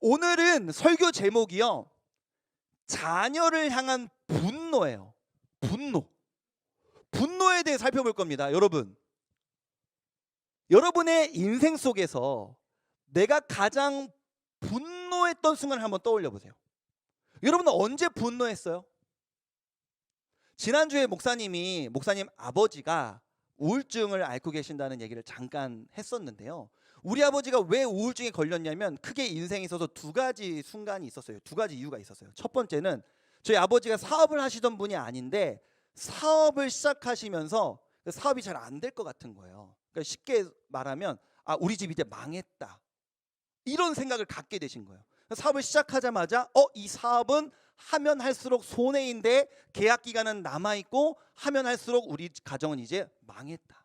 오늘은 설교 제목이요, 자녀를 향한 분노예요. 분노에 대해 살펴볼 겁니다. 여러분의 인생 속에서 내가 가장 분노했던 순간을 한번 떠올려 보세요. 여러분은 언제 분노했어요? 지난주에 목사님 아버지가 우울증을 앓고 계신다는 얘기를 잠깐 했었는데요. 우리 아버지가 왜 우울증에 걸렸냐면 크게 인생에 있어서 두 가지 순간이 있었어요. 두 가지 이유가 있었어요. 첫 번째는 저희 아버지가 사업을 하시던 분이 아닌데 사업을 시작하시면서 그 사업이 잘 안 될 것 같은 거예요. 그러니까 쉽게 말하면 우리 집 이제 망했다, 이런 생각을 갖게 되신 거예요. 사업을 시작하자마자 이 사업은 하면 할수록 손해인데 계약 기간은 남아있고 하면 할수록 우리 가정은 이제 망했다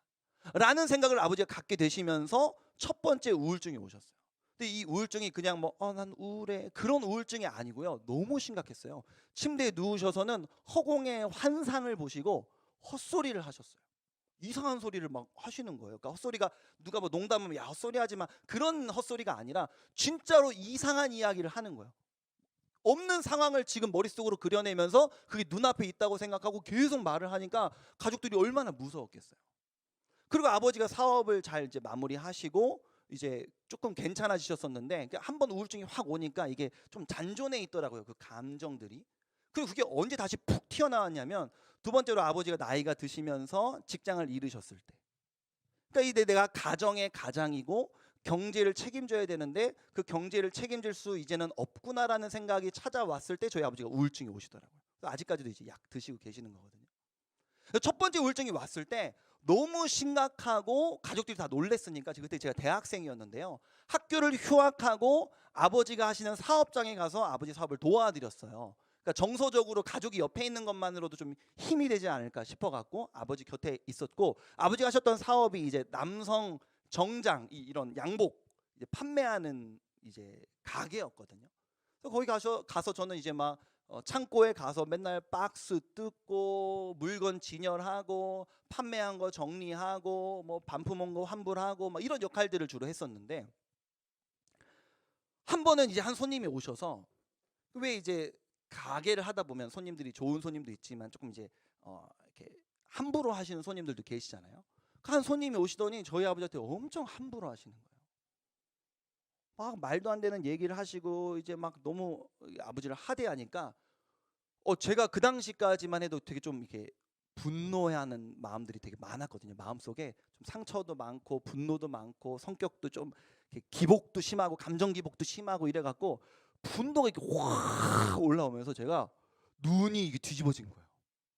라는 생각을 아버지가 갖게 되시면서 첫 번째 우울증이 오셨어요. 근데 이 우울증이 그냥 난 우울해 그런 우울증이 아니고요, 너무 심각했어요. 침대에 누우셔서는 허공의 환상을 보시고 헛소리를 하셨어요. 이상한 소리를 막 하시는 거예요. 그러니까 헛소리가 누가 농담하면 야 헛소리 하지 마, 그런 헛소리가 아니라 진짜로 이상한 이야기를 하는 거예요. 없는 상황을 지금 머릿속으로 그려내면서 그게 눈앞에 있다고 생각하고 계속 말을 하니까 가족들이 얼마나 무서웠겠어요. 그리고 아버지가 사업을 잘 이제 마무리하시고 이제 조금 괜찮아지셨었는데 한번 우울증이 확 오니까 이게 좀 잔존해 있더라고요, 그 감정들이. 그리고 그게 언제 다시 푹 튀어나왔냐면 두 번째로 아버지가 나이가 드시면서 직장을 잃으셨을 때. 그러니까 이제 내가 가정의 가장이고 경제를 책임져야 되는데 그 경제를 책임질 수 이제는 없구나라는 생각이 찾아왔을 때 저희 아버지가 우울증이 오시더라고요. 아직까지도 이제 약 드시고 계시는 거거든요. 첫 번째 우울증이 왔을 때 너무 심각하고 가족들이 다 놀랬으니까 그때 제가 대학생이었는데요. 학교를 휴학하고 아버지가 하시는 사업장에 가서 아버지 사업을 도와드렸어요. 그러니까 정서적으로 가족이 옆에 있는 것만으로도 좀 힘이 되지 않을까 싶어갖고 아버지 곁에 있었고, 아버지가 하셨던 사업이 이제 남성 정장 이런 양복 이제 판매하는 이제 가게였거든요. 그래서 거기 가서 저는 이제 창고에 가서 맨날 박스 뜯고 물건 진열하고 판매한 거 정리하고 반품 온 거 환불하고 이런 역할들을 주로 했었는데, 한 번은 이제 한 손님이 오셔서, 왜 이제 가게를 하다 보면 손님들이 좋은 손님도 있지만 조금 이제 이렇게 함부로 하시는 손님들도 계시잖아요. 한 손님이 오시더니 저희 아버지한테 엄청 함부로 하시는 거예요. 막 말도 안 되는 얘기를 하시고 이제 너무 아버지를 하대하니까 제가 그 당시까지만 해도 되게 좀 이렇게 분노하는 마음들이 되게 많았거든요. 마음속에 좀 상처도 많고 분노도 많고 성격도 좀 이렇게 기복도 심하고 감정 기복도 심하고 이래갖고 분노가 이렇게 확 올라오면서 제가 눈이 이게 뒤집어진 거예요.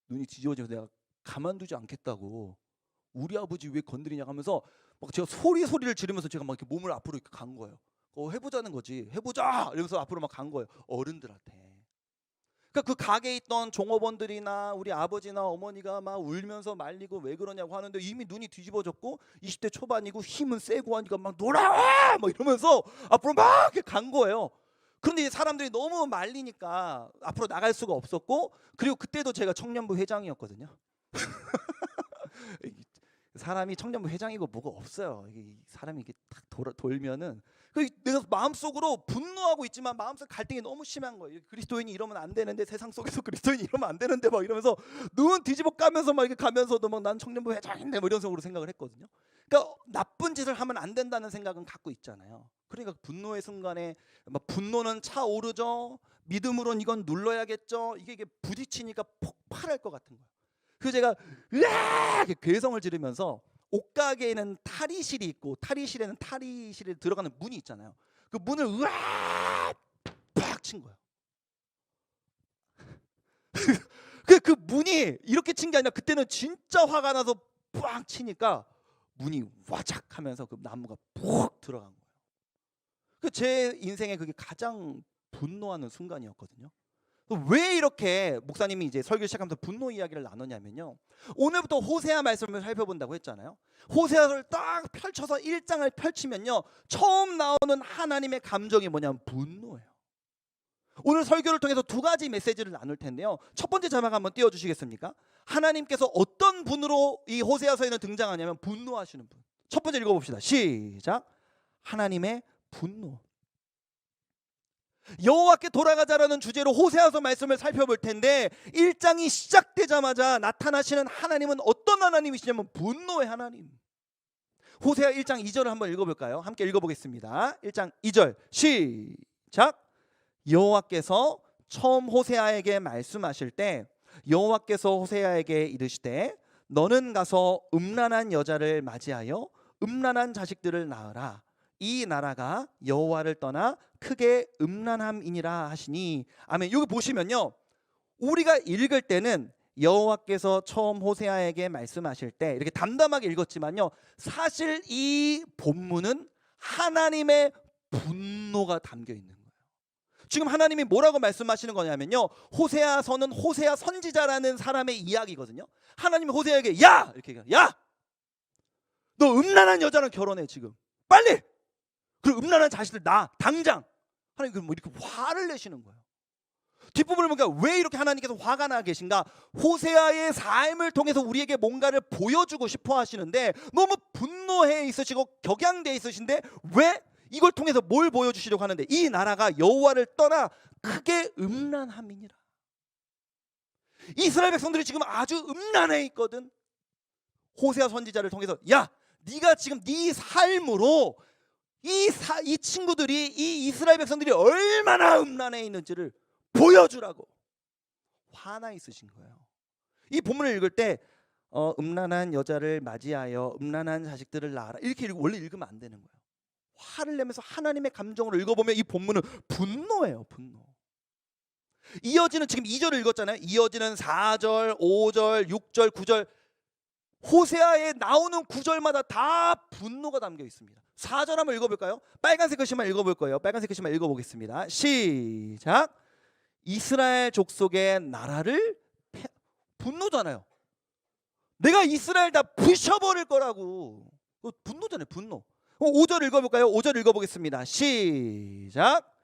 눈이 뒤집어져서 내가 가만두지 않겠다고, 우리 아버지 왜 건드리냐 하면서 제가 소리를 지르면서 제가 이렇게 몸을 앞으로 이렇게 간 거예요. 해보자는 거지, 해보자 이러면서 앞으로 간 거예요, 어른들한테. 그러니까 그 가게에 있던 종업원들이나 우리 아버지나 어머니가 울면서 말리고 왜 그러냐고 하는데 이미 눈이 뒤집어졌고 20대 초반이고 힘은 세고 하니까 놀아와 이러면서 앞으로 이렇게 간 거예요. 그런데 사람들이 너무 말리니까 앞으로 나갈 수가 없었고, 그리고 그때도 제가 청년부 회장이었거든요. 사람이 청년부 회장이고 뭐가 없어요. 사람이 이렇게 딱 돌면은 내가 마음속으로 분노하고 있지만 마음속 갈등이 너무 심한 거예요. 그리스도인이 이러면 안 되는데, 세상 속에서 그리스도인이 이러면 안 되는데 이러면서 눈 뒤집어 까면서 이렇게 가면서도 난 청년부 회장인데 이런 식으로 생각을 했거든요. 그러니까 나쁜 짓을 하면 안 된다는 생각은 갖고 있잖아요. 그러니까 분노의 순간에 분노는 차오르죠. 믿음으론 이건 눌러야겠죠. 이게 부딪히니까 폭발할 것 같은 거예요. 그래서 제가 으악 괴성을 지르면서 옷가게에는 탈의실이 있고 탈의실에는 탈의실에 들어가는 문이 있잖아요. 그 문을 으악 팍 친 거예요. 그 문이 이렇게 친 게 아니라 그때는 진짜 화가 나서 팍 치니까 문이 와작 하면서 그 나무가 푹 들어간 거예요. 제 인생에 그게 가장 분노하는 순간이었거든요. 왜 이렇게 목사님이 이제 설교 시작하면서 분노 이야기를 나누냐면요, 오늘부터 호세아 말씀을 살펴본다고 했잖아요. 호세아를 딱 펼쳐서 1장을 펼치면요, 처음 나오는 하나님의 감정이 뭐냐면 분노예요. 오늘 설교를 통해서 두 가지 메시지를 나눌 텐데요. 첫 번째 자막 한번 띄워주시겠습니까? 하나님께서 어떤 분으로 이 호세아서에는 등장하냐면 분노하시는 분. 첫 번째 읽어봅시다. 시작. 하나님의 분노. 여호와께 돌아가자라는 주제로 호세아서 말씀을 살펴볼 텐데 1장이 시작되자마자 나타나시는 하나님은 어떤 하나님이시냐면 분노의 하나님. 호세아 1장 2절을 한번 읽어볼까요? 함께 읽어보겠습니다. 1장 2절 시작. 여호와께서 처음 호세아에게 말씀하실 때 여호와께서 호세아에게 이르시되 너는 가서 음란한 여자를 맞이하여 음란한 자식들을 낳으라. 이 나라가 여호와를 떠나 크게 음란함이니라 하시니. 아멘. 여기 보시면요, 우리가 읽을 때는 여호와께서 처음 호세아에게 말씀하실 때 이렇게 담담하게 읽었지만요, 사실 이 본문은 하나님의 분노가 담겨 있는 거예요. 지금 하나님이 뭐라고 말씀하시는 거냐면요, 호세아서는 호세아 선지자라는 사람의 이야기거든요. 하나님이 호세아에게 야! 이렇게 얘기해요. 야! 너 음란한 여자랑 결혼해 지금. 빨리! 그리고 음란한 자식들 낳아. 당장! 하나님 뭐 이렇게 화를 내시는 거예요. 뒷부분을 보니까 왜 이렇게 하나님께서 화가 나 계신가? 호세아의 삶을 통해서 우리에게 뭔가를 보여주고 싶어 하시는데 너무 분노해 있으시고 격양돼 있으신데 왜 이걸 통해서 뭘 보여주시려고 하는데 이 나라가 여호와를 떠나 크게 음란함이니라. 이스라엘 백성들이 지금 아주 음란해 있거든. 호세아 선지자를 통해서 야, 네가 지금 네 삶으로 이 친구들이, 이 이스라엘 백성들이 얼마나 음란해 있는지를 보여주라고 화나 있으신 거예요. 이 본문을 읽을 때 음란한 여자를 맞이하여 음란한 자식들을 낳아라 이렇게 원래 읽으면 안 되는 거예요. 화를 내면서 하나님의 감정으로 읽어보면 이 본문은 분노예요. 분노. 이어지는 지금 2절을 읽었잖아요. 이어지는 4절, 5절, 6절, 9절 호세아에 나오는 구절마다 다 분노가 담겨 있습니다. 4절 한번 읽어볼까요? 빨간색 글씨만 읽어볼 거예요. 빨간색 글씨만 읽어보겠습니다. 시작. 이스라엘 족속의 나라를 분노잖아요. 내가 이스라엘 다 부셔버릴 거라고. 분노잖아요. 분노. 5절 읽어볼까요? 5절 읽어보겠습니다. 시작.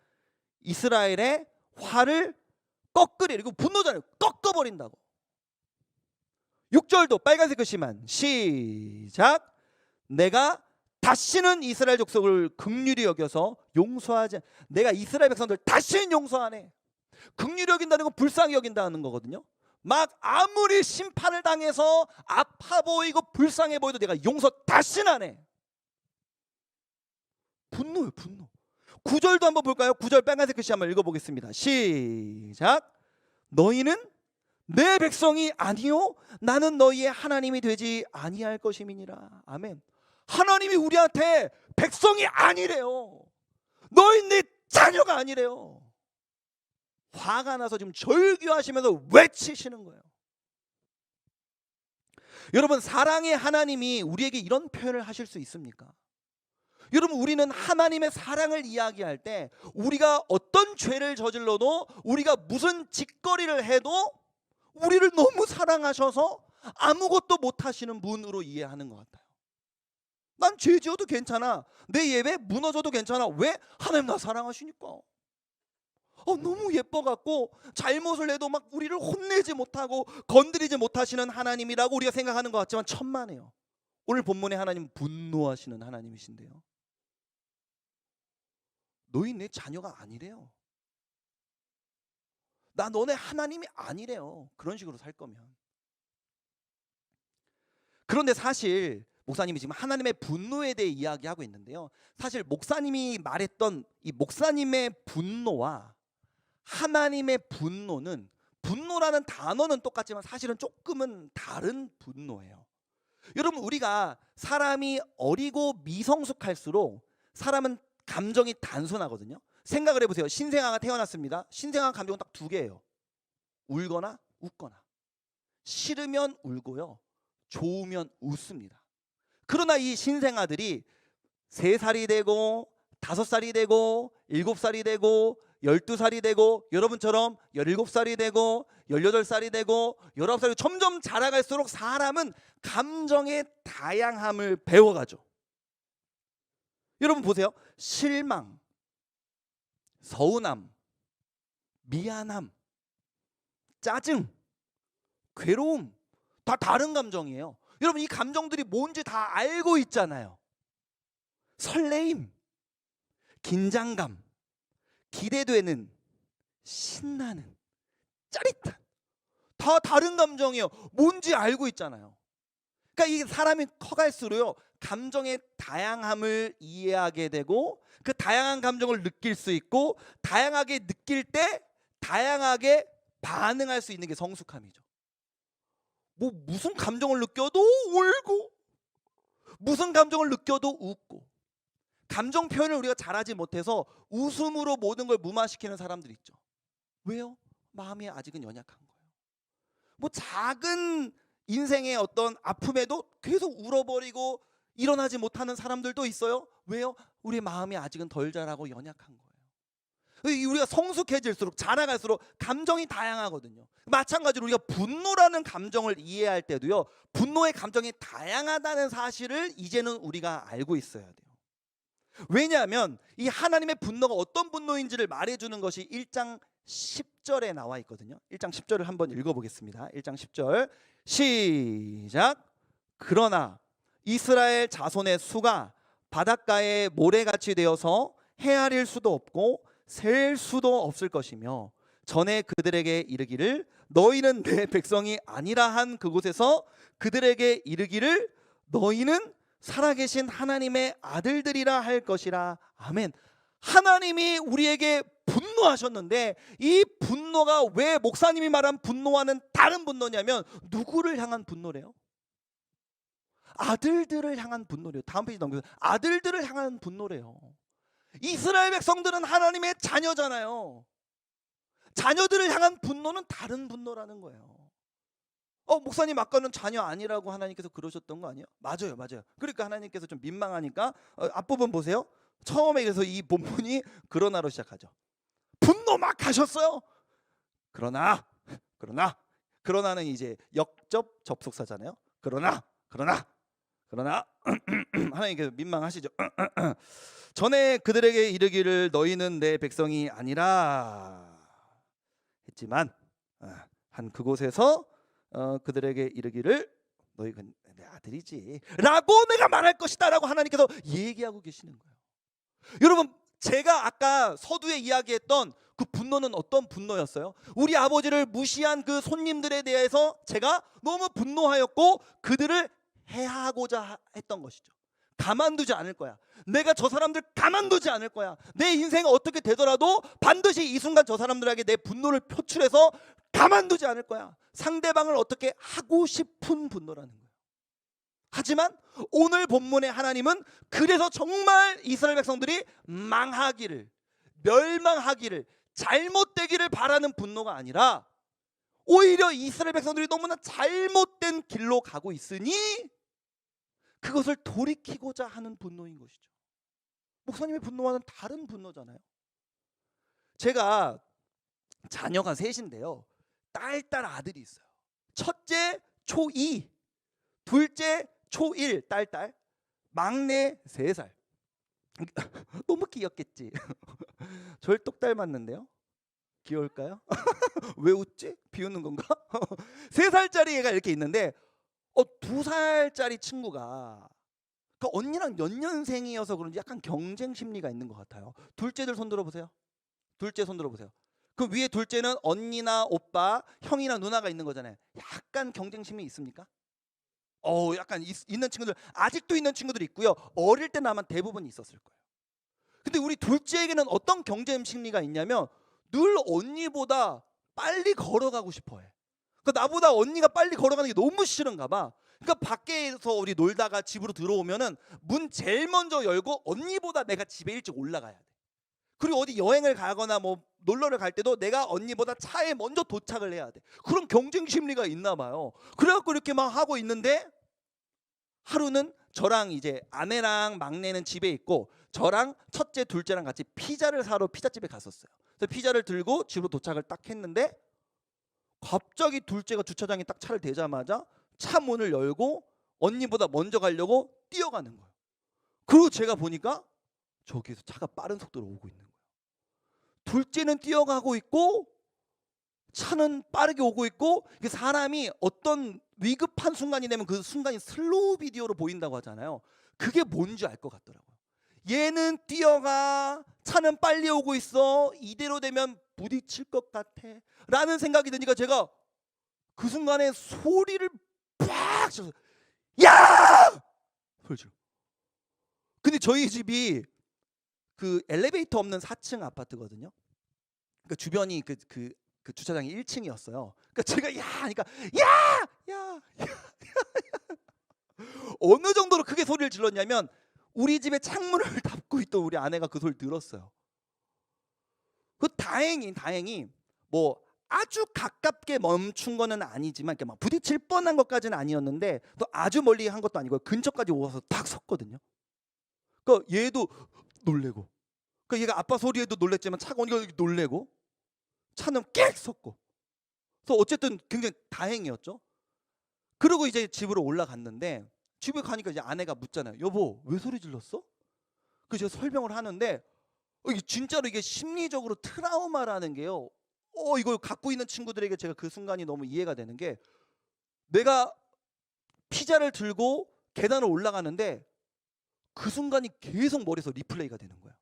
이스라엘의 화를 꺾으리. 이거 분노잖아요. 꺾어버린다고. 6절도 빨간색 글씨만 시작. 내가 다시는 이스라엘 족속을 긍휼히 여겨서 용서하지. 내가 이스라엘 백성들 다시는 용서 안 해. 긍휼히 여긴다는 건 불쌍히 여긴다는 거거든요. 막 아무리 심판을 당해서 아파 보이고 불쌍해 보여도 내가 용서 다시는 안 해. 분노예요. 분노. 9절도 한번 볼까요? 9절 빨간색 글씨 한번 읽어보겠습니다. 시작. 너희는 내 백성이 아니요 나는 너희의 하나님이 되지 아니할 것임이니라. 아멘. 하나님이 우리한테 백성이 아니래요. 너희 내 자녀가 아니래요. 화가 나서 지금 절규하시면서 외치시는 거예요. 여러분, 사랑의 하나님이 우리에게 이런 표현을 하실 수 있습니까? 여러분, 우리는 하나님의 사랑을 이야기할 때 우리가 어떤 죄를 저질러도, 우리가 무슨 짓거리를 해도 우리를 너무 사랑하셔서 아무것도 못하시는 분으로 이해하는 것 같아요. 난 죄 지어도 괜찮아. 내 예배 무너져도 괜찮아. 왜? 하나님 나 사랑하시니까. 너무 예뻐갖고 잘못을 해도 막 우리를 혼내지 못하고 건드리지 못하시는 하나님이라고 우리가 생각하는 것 같지만 천만에요. 오늘 본문의 하나님은 분노하시는 하나님이신데요. 너희 내 자녀가 아니래요. 나 너네 하나님이 아니래요. 그런 식으로 살 거면. 그런데 사실 목사님이 지금 하나님의 분노에 대해 이야기하고 있는데요, 사실 목사님이 말했던 이 목사님의 분노와 하나님의 분노는, 분노라는 단어는 똑같지만 사실은 조금은 다른 분노예요. 여러분, 우리가 사람이 어리고 미성숙할수록 사람은 감정이 단순하거든요. 생각을 해보세요. 신생아가 태어났습니다. 신생아 감정은 딱 두 개예요. 울거나 웃거나. 싫으면 울고요, 좋으면 웃습니다. 그러나 이 신생아들이 3살이 되고 5살이 되고 7살이 되고 12살이 되고 여러분처럼 17살이 되고 18살이 되고 19살이 점점 자라갈수록 사람은 감정의 다양함을 배워가죠. 여러분 보세요. 실망, 서운함, 미안함, 짜증, 괴로움 다 다른 감정이에요. 여러분, 이 감정들이 뭔지 다 알고 있잖아요. 설레임, 긴장감, 기대되는, 신나는, 짜릿한, 다 다른 감정이에요. 뭔지 알고 있잖아요. 그러니까 이 사람이 커갈수록요, 감정의 다양함을 이해하게 되고 그 다양한 감정을 느낄 수 있고 다양하게 느낄 때 다양하게 반응할 수 있는 게 성숙함이죠. 뭐 무슨 감정을 느껴도 울고 무슨 감정을 느껴도 웃고, 감정 표현을 우리가 잘하지 못해서 웃음으로 모든 걸 무마시키는 사람들 있죠. 왜요? 마음이 아직은 연약한 거예요. 뭐 작은 인생의 어떤 아픔에도 계속 울어버리고 일어나지 못하는 사람들도 있어요. 왜요? 우리 마음이 아직은 덜 자라고 연약한 거예요. 우리가 성숙해질수록, 자라갈수록 감정이 다양하거든요. 마찬가지로 우리가 분노라는 감정을 이해할 때도요, 분노의 감정이 다양하다는 사실을 이제는 우리가 알고 있어야 돼요. 왜냐하면 이 하나님의 분노가 어떤 분노인지를 말해주는 것이 1장 10절에 나와 있거든요. 1장 10절을 한번 읽어보겠습니다. 1장 10절 시작. 그러나 이스라엘 자손의 수가 바닷가에 모래같이 되어서 헤아릴 수도 없고 셀 수도 없을 것이며, 전에 그들에게 이르기를 너희는 내 백성이 아니라 한 그곳에서 그들에게 이르기를 너희는 살아계신 하나님의 아들들이라 할 것이라. 아멘. 하나님이 우리에게 분노하셨는데 이 분노가 왜 목사님이 말한 분노와는 다른 분노냐면, 누구를 향한 분노래요? 아들들을 향한 분노래요. 다음 페이지 넘겨서 아들들을 향한 분노래요. 이스라엘 백성들은 하나님의 자녀잖아요. 자녀들을 향한 분노는 다른 분노라는 거예요. 목사님 아까는 자녀 아니라고 하나님께서 그러셨던 거 아니에요? 맞아요, 맞아요. 그러니까 하나님께서 좀 민망하니까 앞부분 보세요. 처음에 그래서 이 본문이 그러나로 시작하죠. 분노 막 하셨어요. 그러나는 이제 역접 접속사잖아요. 그러나 하나님께서 민망하시죠. 전에 그들에게 이르기를 너희는 내 백성이 아니라 했지만 한 그곳에서 그들에게 이르기를 너희가 내 아들이지 라고 내가 말할 것이다 라고 하나님께서 얘기하고 계시는 거예요. 여러분, 제가 아까 서두에 이야기했던 그 분노는 어떤 분노였어요? 우리 아버지를 무시한 그 손님들에 대해서 제가 너무 분노하였고 그들을 해하고자 했던 것이죠. 가만두지 않을 거야. 내가 저 사람들 가만두지 않을 거야. 내 인생이 어떻게 되더라도 반드시 이 순간 저 사람들에게 내 분노를 표출해서 가만두지 않을 거야. 상대방을 어떻게 하고 싶은 분노라는 거예요. 하지만 오늘 본문의 하나님은 그래서 정말 이스라엘 백성들이 망하기를, 멸망하기를, 잘못되기를 바라는 분노가 아니라 오히려 이스라엘 백성들이 너무나 잘못된 길로 가고 있으니 그것을 돌이키고자 하는 분노인 것이죠. 목사님의 분노와는 다른 분노잖아요. 제가 자녀가 셋인데요, 딸 아들이 있어요. 첫째 초2, 둘째 초1 딸, 막내 3살. 너무 귀엽겠지. 절 똑 닮았는데요. 귀여울까요? 왜 웃지? 비웃는 건가? 3살짜리 애가 이렇게 있는데 2살짜리 친구가 그 언니랑 연년생이어서 그런지 약간 경쟁 심리가 있는 것 같아요. 둘째들 손 들어보세요. 둘째 손 들어보세요. 그 위에 둘째는 언니나 오빠, 형이나 누나가 있는 거잖아요. 약간 경쟁 심리 있습니까? 약간 있는 친구들, 아직도 있는 친구들이 있고요. 어릴 때는 아마 대부분 있었을 거예요. 근데 우리 둘째에게는 어떤 경쟁 심리가 있냐면 늘 언니보다 빨리 걸어가고 싶어해. 그러니까 나보다 언니가 빨리 걸어가는 게 너무 싫은가 봐. 그러니까 밖에서 우리 놀다가 집으로 들어오면은 문 제일 먼저 열고 언니보다 내가 집에 일찍 올라가야 돼. 그리고 어디 여행을 가거나 뭐 놀러를 갈 때도 내가 언니보다 차에 먼저 도착을 해야 돼. 그런 경쟁 심리가 있나 봐요. 그래갖고 이렇게 막 하고 있는데 하루는 저랑 이제 아내랑 막내는 집에 있고 저랑 첫째 둘째랑 같이 피자를 사러 피자집에 갔었어요. 그래서 피자를 들고 집으로 도착을 딱 했는데 갑자기 둘째가 주차장에 딱 차를 대자마자 차 문을 열고 언니보다 먼저 가려고 뛰어가는 거예요. 그리고 제가 보니까 저기에서 차가 빠른 속도로 오고 있는 거예요. 둘째는 뛰어가고 있고 차는 빠르게 오고 있고, 사람이 어떤 위급한 순간이 되면 그 순간이 슬로우 비디오로 보인다고 하잖아요. 그게 뭔지 알 것 같더라고요. 얘는 뛰어가, 차는 빨리 오고 있어, 이대로 되면 부딪힐 것 같아 라는 생각이 드니까 제가 그 순간에 소리를 팍 쳐서 야! 소리 질러. 근데 저희 집이 그 엘리베이터 없는 4층 아파트거든요. 그러니까 주변이 그 주차장이 1층이었어요. 그러니까 제가 야 하니까 야 어느 정도로 크게 소리를 질렀냐면 우리 집의 창문을 닫고 있던 우리 아내가 그 소리를 들었어요. 그 다행히 뭐 아주 가깝게 멈춘 거는 아니지만 이렇게 막 부딪힐 뻔한 것까지는 아니었는데 또 아주 멀리 한 것도 아니고 근처까지 오서 딱 섰거든요. 그러니까 얘도 놀래고, 그러니까 얘가 아빠 소리에도 놀랬지만 차가 오니까 놀래고, 차는 깨 섰고. 그래서 어쨌든 굉장히 다행이었죠. 그리고 이제 집으로 올라갔는데 집에 가니까 이제 아내가 묻잖아요. 여보, 왜 소리 질렀어? 그 제가 설명을 하는데 이게 진짜로 이게 심리적으로 트라우마라는 게요. 이걸 갖고 있는 친구들에게 제가 그 순간이 너무 이해가 되는 게, 내가 피자를 들고 계단을 올라가는데 그 순간이 계속 머릿속에 리플레이가 되는 거야.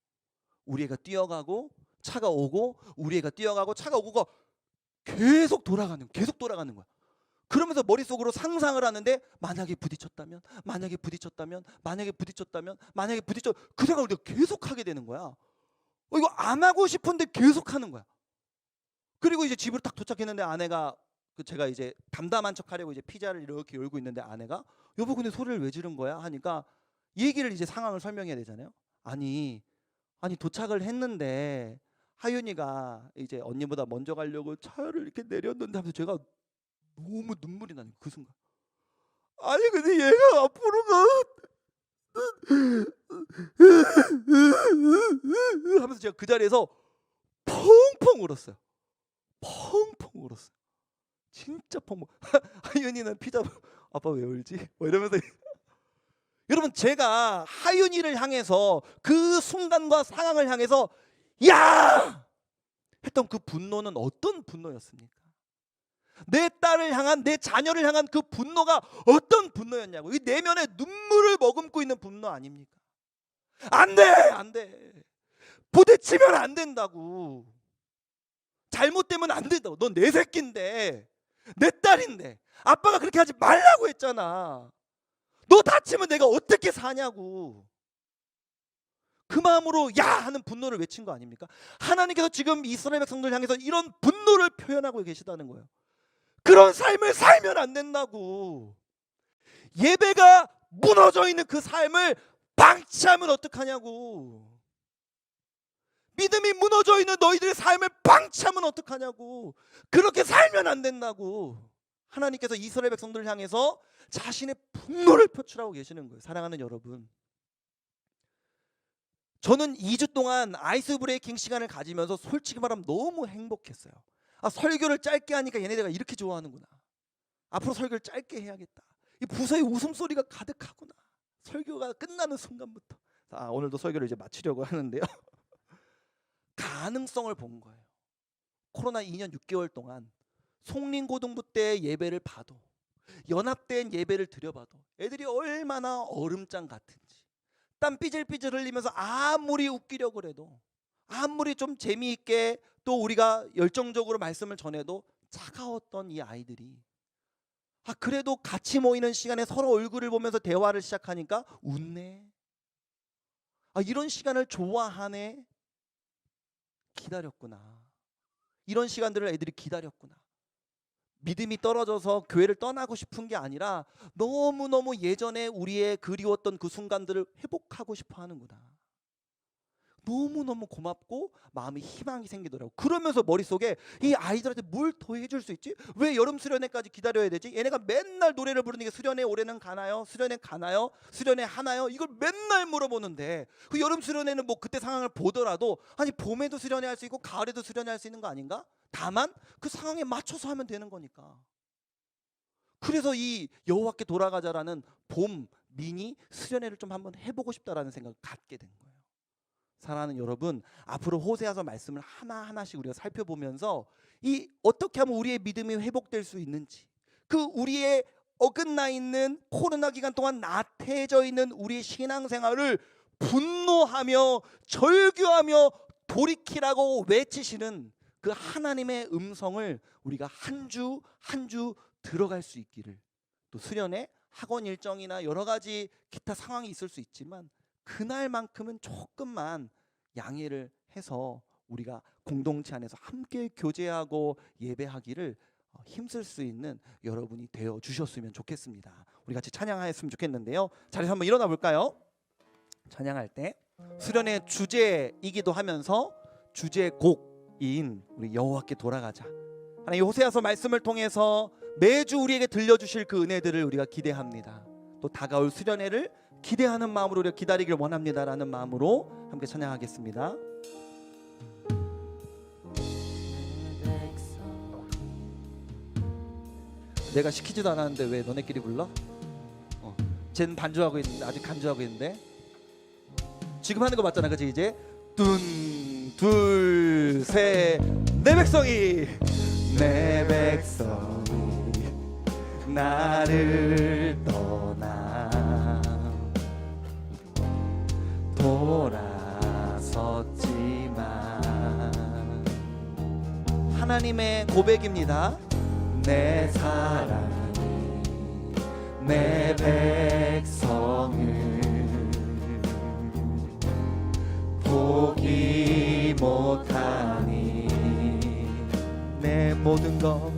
우리 애가 뛰어가고 차가 오고, 우리 애가 뛰어가고 차가 오고가 계속 돌아가는 거야. 그러면서 머릿속으로 상상을 하는데 만약에 부딪혔다면 그 생각을 내가 계속 하게 되는 거야. 이거 안 하고 싶은데 계속 하는 거야. 그리고 이제 집으로 딱 도착했는데 아내가 제가 이제 담담한 척하려고 이제 피자를 이렇게 열고 있는데 아내가 여보 근데 소리를 왜 지른 거야? 하니까 얘기를 이제 상황을 설명해야 되잖아요. 아니 도착을 했는데 하윤이가 이제 언니보다 먼저 가려고 차를 이렇게 내렸는데 하면서 제가 너무 눈물이 나는 그 순간. 아니 근데 얘가 앞으로 하면서 제가 그 자리에서 펑펑 울었어요. 진짜 펑펑. 하윤이는 피자 아빠 왜 울지? 뭐 이러면서 여러분 제가 하윤이를 향해서 그 순간과 상황을 향해서 야! 했던 그 분노는 어떤 분노였습니까? 내 딸을 향한, 내 자녀를 향한 그 분노가 어떤 분노였냐고. 이 내면에 눈물을 머금고 있는 분노 아닙니까? 안 돼. 부딪히면 안 된다고. 잘못되면 안 된다고. 넌 내 새끼인데, 내 딸인데 아빠가 그렇게 하지 말라고 했잖아. 너 다치면 내가 어떻게 사냐고. 그 마음으로 야 하는 분노를 외친 거 아닙니까? 하나님께서 지금 이스라엘 백성들 향해서 이런 분노를 표현하고 계시다는 거예요. 그런 삶을 살면 안 된다고. 예배가 무너져 있는 그 삶을 방치하면 어떡하냐고. 믿음이 무너져 있는 너희들의 삶을 방치하면 어떡하냐고. 그렇게 살면 안 된다고. 하나님께서 이스라엘 백성들을 향해서 자신의 분노를 표출하고 계시는 거예요. 사랑하는 여러분, 저는 2주 동안 아이스 브레이킹 시간을 가지면서 솔직히 말하면 너무 행복했어요. 설교를 짧게 하니까 얘네들가 이렇게 좋아하는구나. 앞으로 설교를 짧게 해야겠다. 이 부서에 웃음소리가 가득하구나. 설교가 끝나는 순간부터. 오늘도 설교를 이제 마치려고 하는데요. 가능성을 본 거예요. 코로나 2년 6개월 동안 송림고등부 때 예배를 봐도, 연합된 예배를 드려봐도 애들이 얼마나 얼음장 같은지, 땀 삐질삐질 흘리면서 아무리 웃기려고 해도, 아무리 좀 재미있게 또 우리가 열정적으로 말씀을 전해도 차가웠던 이 아이들이 그래도 같이 모이는 시간에 서로 얼굴을 보면서 대화를 시작하니까 웃네. 이런 시간을 좋아하네. 기다렸구나. 이런 시간들을 애들이 기다렸구나. 믿음이 떨어져서 교회를 떠나고 싶은 게 아니라 너무너무 예전에 우리의 그리웠던 그 순간들을 회복하고 싶어 하는구나. 너무너무 고맙고 마음에 희망이 생기더라고. 그러면서 머릿속에 이 아이들한테 뭘 더 해줄 수 있지? 왜 여름 수련회까지 기다려야 되지? 얘네가 맨날 노래를 부르는 게 수련회 올해는 가나요? 수련회 가나요? 수련회 하나요? 이걸 맨날 물어보는데 그 여름 수련회는 뭐 그때 상황을 보더라도 아니 봄에도 수련회 할 수 있고 가을에도 수련회 할 수 있는 거 아닌가? 다만 그 상황에 맞춰서 하면 되는 거니까. 그래서 이 여호와께 돌아가자라는 봄 미니 수련회를 좀 한번 해보고 싶다라는 생각을 갖게 된 거예요. 사랑하는 여러분, 앞으로 호세아서 말씀을 하나하나씩 우리가 살펴보면서 이 어떻게 하면 우리의 믿음이 회복될 수 있는지, 그 우리의 어긋나 있는 코로나 기간 동안 나태해져 있는 우리의 신앙생활을 분노하며 절규하며 돌이키라고 외치시는 그 하나님의 음성을 우리가 한 주 한 주 들어갈 수 있기를, 또 수련회 학원 일정이나 여러 가지 기타 상황이 있을 수 있지만 그날만큼은 조금만 양해를 해서 우리가 공동체 안에서 함께 교제하고 예배하기를 힘쓸 수 있는 여러분이 되어 주셨으면 좋겠습니다. 우리 같이 찬양하였으면 좋겠는데요. 자리에서 한번 일어나 볼까요? 찬양할 때 수련의 주제이기도 하면서 주제곡인 우리 여호와께 돌아가자, 하나님 호세아서 말씀을 통해서 매주 우리에게 들려주실 그 은혜들을 우리가 기대합니다. 또 다가올 수련회를 기대하는 마음으로 우리가 기다리길 원합니다라는 마음으로 함께 찬양하겠습니다. 내가 시키지도 않았는데 왜 너네끼리 불러? 쟨 반주하고 있는데, 아직 간주하고 있는데. 지금 하는 거 맞잖아, 그치? 이제 둔, 둘, 셋. 내 백성이, 내 백성이 나를 떠나 돌아섰지만, 하나님의 고백입니다. 내 사랑이 내 백성을 포기 못하니, 내 모든 것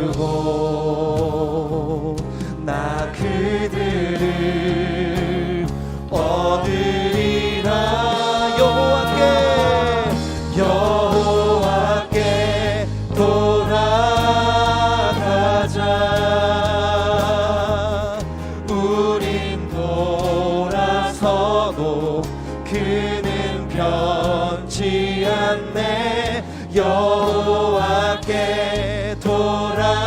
내어주고 나 그들을 얻으리라. 여호와께 돌아가자. 우린 돌아서도 그는 변치 않네. 여호와께 돌아가자.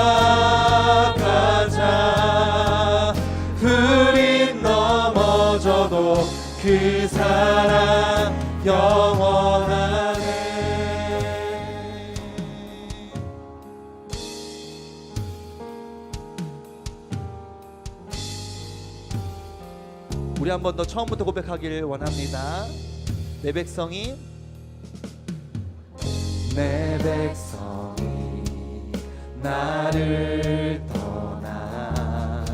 우린 넘어져도 그 사랑 영원하네. 우리 한 번 더 처음부터 고백하기를 원합니다. 내 백성이 나를 떠나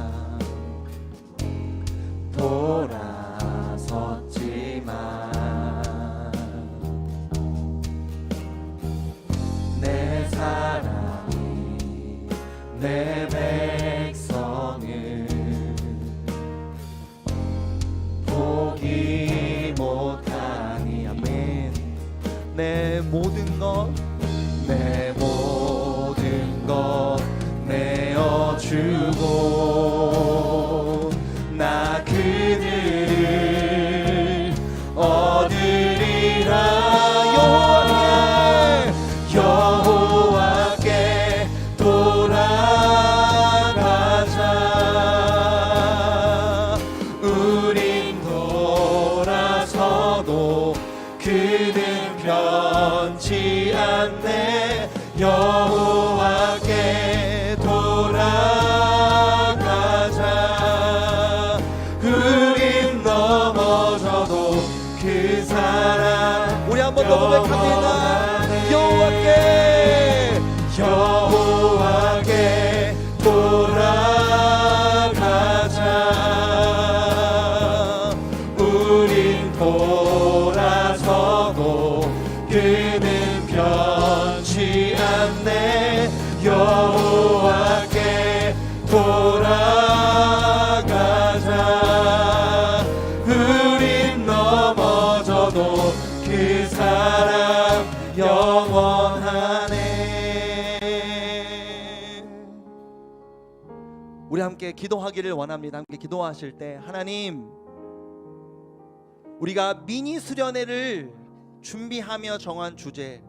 돌아섰지만, 내 사랑이 내 백성을 포기 못하니. 아멘. 내 모든 것 내어주고 나 그들을 얻으리라. 여호와께 돌아가자. 우린 돌아서도 그는 변치 않네. 여호와께 돌아가자. 우린 넘어져도 그 사랑. 우리 한 번 더 고백합니다. 여호와께 돌아가자. 우린 돌아서도 그는 변치 않네. 여호와께 돌아가자. 우린 넘어져도 그 사랑 영원하네. 우리 함께 기도하기를 원합니다. 함께 기도하실 때, 하나님, 우리가 미니 수련회를 준비하며 정한 주제,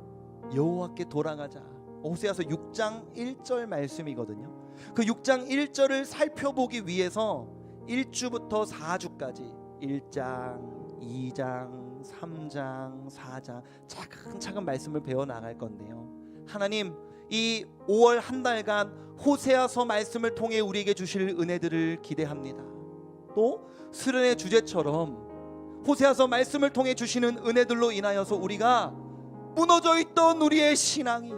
여호와께 돌아가자, 호세아서 6장 1절 말씀이거든요. 그 6장 1절을 살펴보기 위해서 1주부터 4주까지 1장, 2장, 3장, 4장 차근차근 말씀을 배워 나갈 건데요. 하나님, 이 5월 한 달간 호세아서 말씀을 통해 우리에게 주실 은혜들을 기대합니다. 또 수련의 주제처럼 호세아서 말씀을 통해 주시는 은혜들로 인하여서 우리가 무너져 있던 우리의 신앙이,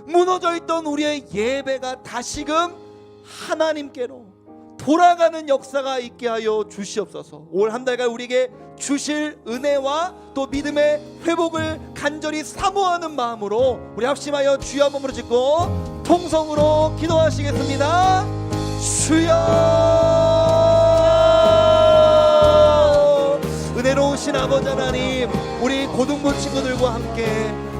무너져 있던 우리의 예배가 다시금 하나님께로 돌아가는 역사가 있게 하여 주시옵소서. 올 한 달간 우리에게 주실 은혜와 또 믿음의 회복을 간절히 사모하는 마음으로 우리 합심하여 주여 한 몸으로 짓고 통성으로 기도하시겠습니다. 주여, 은혜로우신 아버지 하나님, 우리 고등부 친구들과 함께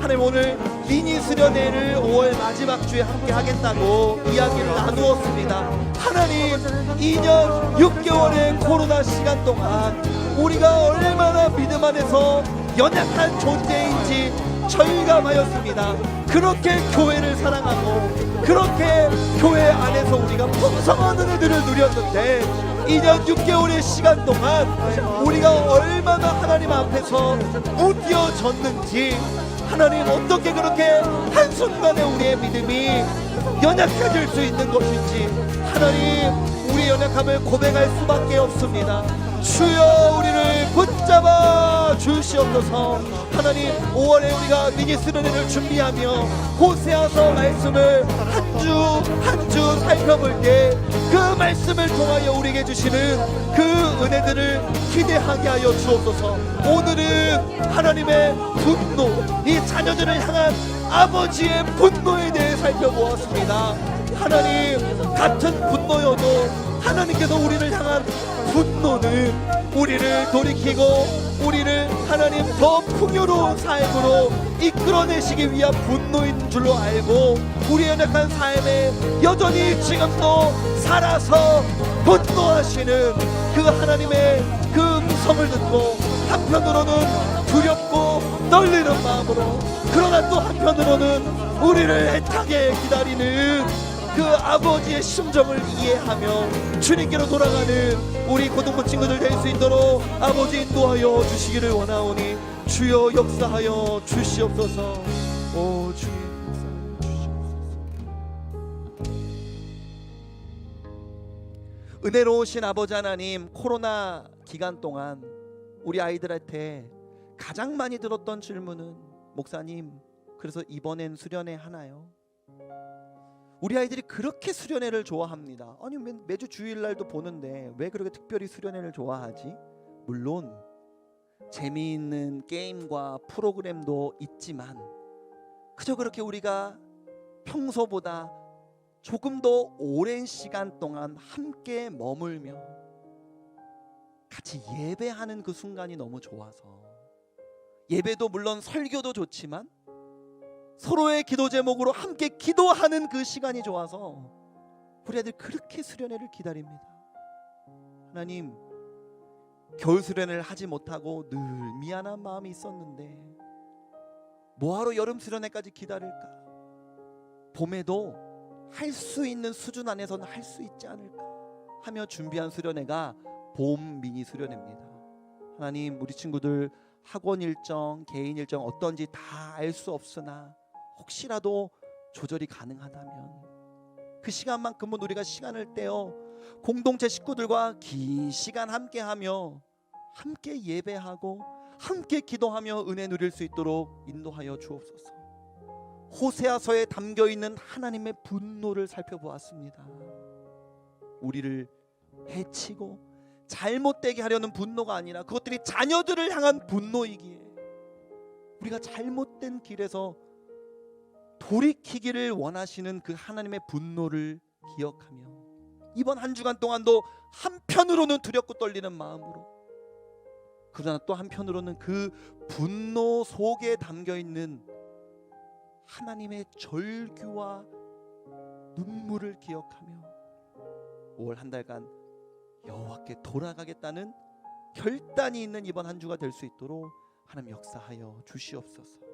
하나님 오늘 미니 수련회를 5월 마지막 주에 함께 하겠다고 이야기를 나누었습니다. 하나님, 2년 6개월의 코로나 시간 동안 우리가 얼마나 믿음 안에서 연약한 존재인지 절감하였습니다. 그렇게 교회를 사랑하고 그렇게 교회 안에서 우리가 풍성한 은혜들을 누렸는데 2년 6개월의 시간 동안 우리가 얼마나 하나님 앞에서 무뎌졌는지, 하나님 어떻게 그렇게 한순간에 우리의 믿음이 연약해질 수 있는 것인지 하나님 우리의 연약함을 고백할 수밖에 없습니다. 주여, 우리를 붙잡아 주시옵소서. 하나님, 5월에 우리가 미니 수련회를 준비하며 호세아서 말씀을 한 주 한 주 살펴볼 때 그 말씀을 통하여 우리에게 주시는 그 은혜들을 기대하게 하여 주옵소서. 오늘은 하나님의 분노, 이 자녀들을 향한 아버지의 분노에 대해 살펴보았습니다. 하나님, 같은 분노여도 하나님께서 우리를 향한 분노는 우리를 돌이키고 우리를 하나님 더 풍요로운 삶으로 이끌어내시기 위한 분노인 줄로 알고 우리의 연약한 삶에 여전히 지금도 살아서 분노하시는 그 하나님의 그 음성을 듣고 한편으로는 두렵고 떨리는 마음으로, 그러나 또 한편으로는 우리를 애타게 기다리는 그 아버지의 심정을 이해하며 주님께로 돌아가는 우리 고등부 친구들 될 수 있도록 아버지 인도하여 주시기를 원하오니 주여 역사하여 주시옵소서. 오 주님 역사하여 주시옵소서. 은혜로우신 아버지 하나님, 코로나 기간 동안 우리 아이들한테 가장 많이 들었던 질문은, 목사님 그래서 이번엔 수련회 하나요? 우리 아이들이 그렇게 수련회를 좋아합니다. 아니 매주 주일날도 보는데 왜 그렇게 특별히 수련회를 좋아하지? 물론 재미있는 게임과 프로그램도 있지만 그저 그렇게 우리가 평소보다 조금 더 오랜 시간 동안 함께 머물며 같이 예배하는 그 순간이 너무 좋아서, 예배도 물론 설교도 좋지만 서로의 기도 제목으로 함께 기도하는 그 시간이 좋아서 우리 아들 그렇게 수련회를 기다립니다. 하나님, 겨울 수련회를 하지 못하고 늘 미안한 마음이 있었는데 뭐하러 여름 수련회까지 기다릴까? 봄에도 할 수 있는 수준 안에서는 할 수 있지 않을까 하며 준비한 수련회가 봄 미니 수련회입니다. 하나님, 우리 친구들 학원 일정, 개인 일정 어떤지 다 알 수 없으나 혹시라도 조절이 가능하다면 그 시간만큼은 우리가 시간을 떼어 공동체 식구들과 긴 시간 함께하며 함께 예배하고 함께 기도하며 은혜 누릴 수 있도록 인도하여 주옵소서. 호세아서에 담겨있는 하나님의 분노를 살펴보았습니다. 우리를 해치고 잘못되게 하려는 분노가 아니라 그것들이 자녀들을 향한 분노이기에 우리가 잘못된 길에서 돌이키기를 원하시는 그 하나님의 분노를 기억하며 이번 한 주간 동안도 한편으로는 두렵고 떨리는 마음으로, 그러나 또 한편으로는 그 분노 속에 담겨있는 하나님의 절규와 눈물을 기억하며 5월 한 달간 여호와께 돌아가겠다는 결단이 있는 이번 한 주가 될 수 있도록 하나님 역사하여 주시옵소서.